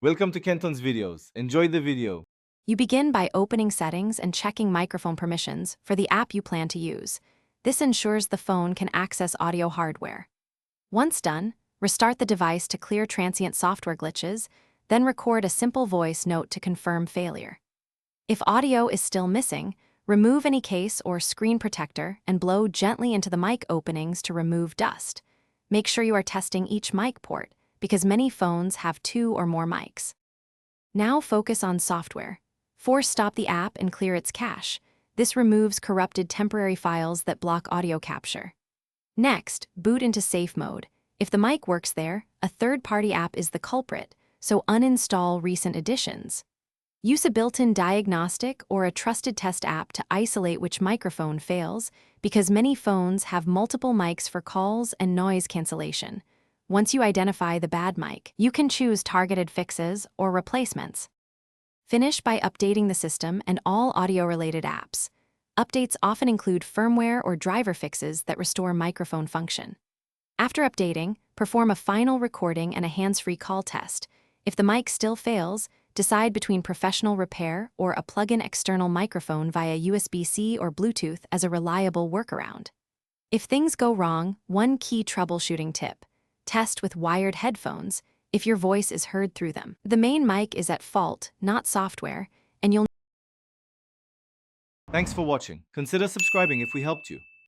Welcome to Kenton's videos. Enjoy the video. You begin by opening Settings and checking microphone permissions for the app you plan to use. This ensures the phone can access audio hardware. Once done, restart the device to clear transient software glitches, then record a simple voice note to confirm failure. If audio is still missing, remove any case or screen protector and blow gently into the mic openings to remove dust. Make sure you are testing each mic port, because many phones have 2 or more mics. Now focus on software. Force stop the app and clear its cache. This removes corrupted temporary files that block audio capture. Next, boot into safe mode. If the mic works there, a third-party app is the culprit, so uninstall recent additions. Use a built-in diagnostic or a trusted test app to isolate which microphone fails, because many phones have multiple mics for calls and noise cancellation. Once you identify the bad mic, you can choose targeted fixes or replacements. Finish by updating the system and all audio-related apps. Updates often include firmware or driver fixes that restore microphone function. After updating, perform a final recording and a hands-free call test. If the mic still fails, decide between professional repair or a plug-in external microphone via USB-C or Bluetooth as a reliable workaround. If things go wrong, one key troubleshooting tip: test with wired headphones if your voice is heard through them. The main mic is at fault, not software, and you'll Thanks for watching. Consider subscribing if we helped you.